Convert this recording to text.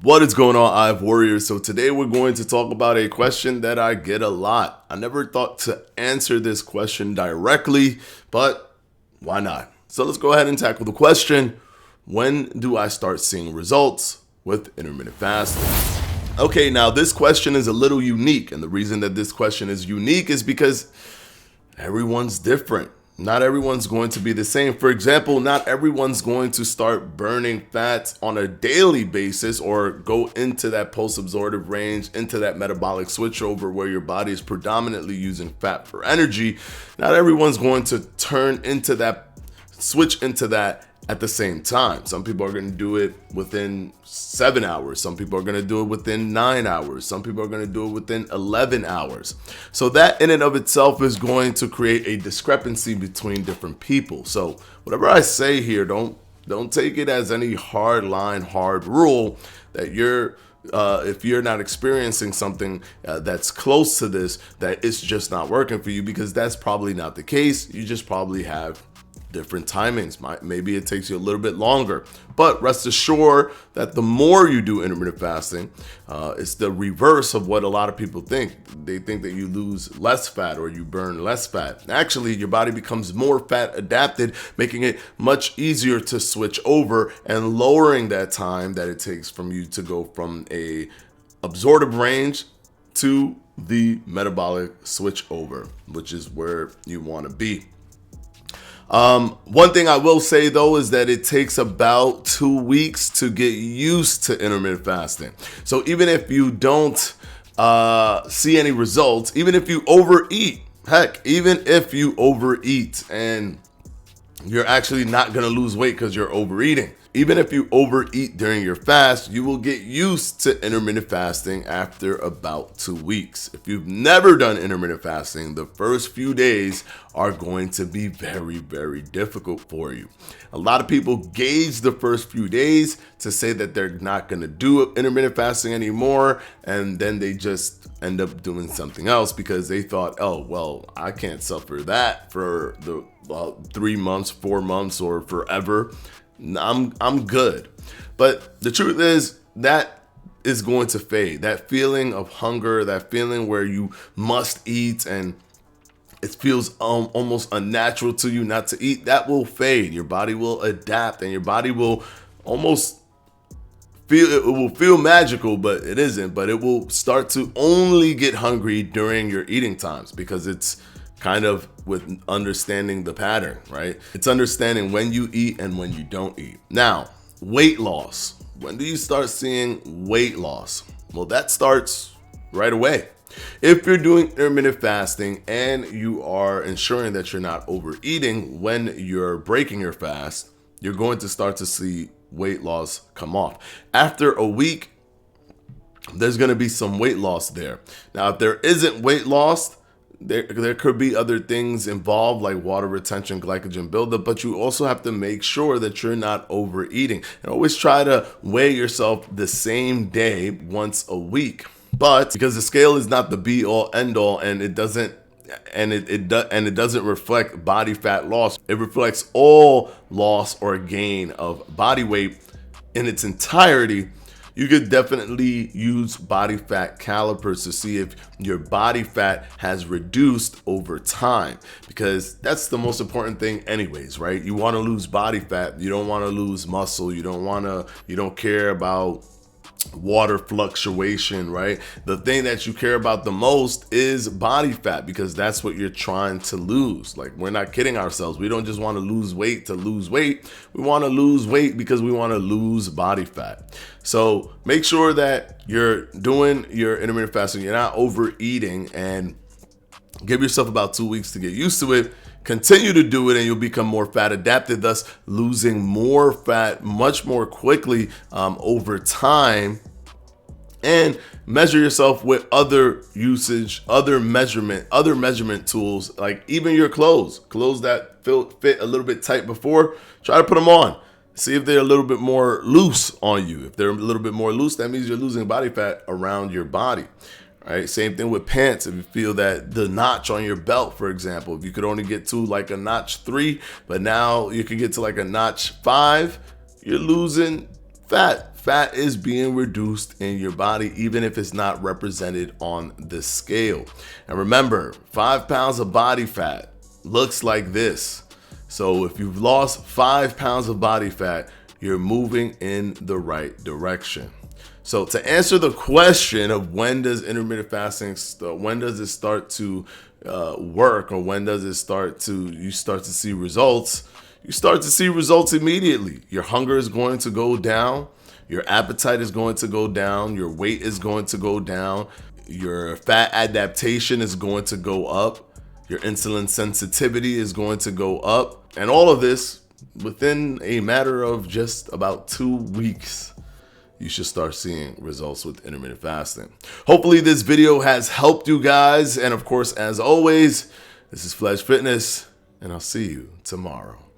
What is going on, IVE Warriors? So today we're going to talk about a question that I get a lot. I never thought to answer this question directly, but why not? So let's go ahead and tackle the question. When do I start seeing results with intermittent fasting? Okay, now this question is a little unique, and the reason that this question is unique is because everyone's different. Not everyone's going to be the same. For example, not everyone's going to start burning fats on a daily basis or go into that post-absorptive range, into that metabolic switchover where your body is predominantly using fat for energy. Not everyone's going to switch into that at the same time. Some people are going to do it within 7 hours. Some people are going to do it within 9 hours. Some people are going to do it within 11 hours. So that in and of itself is going to create a discrepancy between different people. So whatever I say here, don't take it as any hard line, hard rule that if you're not experiencing something that's close to this, that it's just not working for you, because that's probably not the case. You just probably have different timings. Maybe it takes you a little bit longer, but rest assured that the more you do intermittent fasting, it's the reverse of what a lot of people think. They think that you lose less fat or you burn less fat. Actually, your body becomes more fat adapted, making it much easier to switch over and lowering that time that it takes from you to go from a absorptive range to the metabolic switch over, which is where you want to be. One thing I will say though is that it takes about 2 weeks to get used to intermittent fasting. So even if you don't see any results, even if you overeat, even if you overeat and you're actually not going to lose weight because you're overeating. Even if you overeat during your fast, you will get used to intermittent fasting after about 2 weeks. If you've never done intermittent fasting, the first few days are going to be very, very difficult for you. A lot of people gauge the first few days to say that they're not going to do intermittent fasting anymore, and then they just end up doing something else because they thought, oh, well, I can't suffer that for the 3 months, 4 months, or forever. I'm good. But the truth is that is going to fade. That feeling of hunger, that feeling where you must eat and it feels almost unnatural to you not to eat, that will fade. Your body will adapt and your body will almost feel magical, but it isn't. But it will start to only get hungry during your eating times, because it's kind of with understanding the pattern, right? It's understanding when you eat and when you don't eat. Now, weight loss. When do you start seeing weight loss? Well, that starts right away. If you're doing intermittent fasting and you are ensuring that you're not overeating when you're breaking your fast, you're going to start to see weight loss come off. After a week, there's going to be some weight loss there. Now, if there isn't weight loss, there could be other things involved like water retention, glycogen buildup, but you also have to make sure that you're not overeating. And always try to weigh yourself the same day once a week. But because the scale is not the be all end all, and it doesn't reflect body fat loss, it reflects all loss or gain of body weight in its entirety. You could definitely use body fat calipers to see if your body fat has reduced over time, because that's the most important thing anyways, right? You want to lose body fat. You don't want to lose muscle. You don't care about water fluctuation, right? The thing that you care about the most is body fat, because that's what you're trying to lose. Like, we're not kidding ourselves. We don't just want to lose weight to lose weight. We want to lose weight because we want to lose body fat. So make sure that you're doing your intermittent fasting, you're not overeating, and give yourself about 2 weeks to get used to it. Continue to do it and you'll become more fat adapted, thus losing more fat much more quickly over time. And measure yourself with other measurement tools, like even your clothes that fit a little bit tight before. Try to put them on. See if they're a little bit more loose on you. If they're a little bit more loose, that means you're losing body fat around your body. Right? Same thing with pants. If you feel that the notch on your belt, for example, if you could only get to like a notch 3, but now you can get to like a notch 5, you're losing fat. Fat is being reduced in your body, even if it's not represented on the scale. And remember, 5 pounds of body fat looks like this. So if you've lost 5 pounds of body fat, you're moving in the right direction. So to answer the question of when does intermittent fasting, when does it start to work, or when does it start to, you start to see results? You start to see results immediately. Your hunger is going to go down. Your appetite is going to go down. Your weight is going to go down. Your fat adaptation is going to go up. Your insulin sensitivity is going to go up. And all of this within a matter of just about 2 weeks. You should start seeing results with intermittent fasting. Hopefully this video has helped you guys. And of course, as always, this is Fledge Fitness, and I'll see you tomorrow.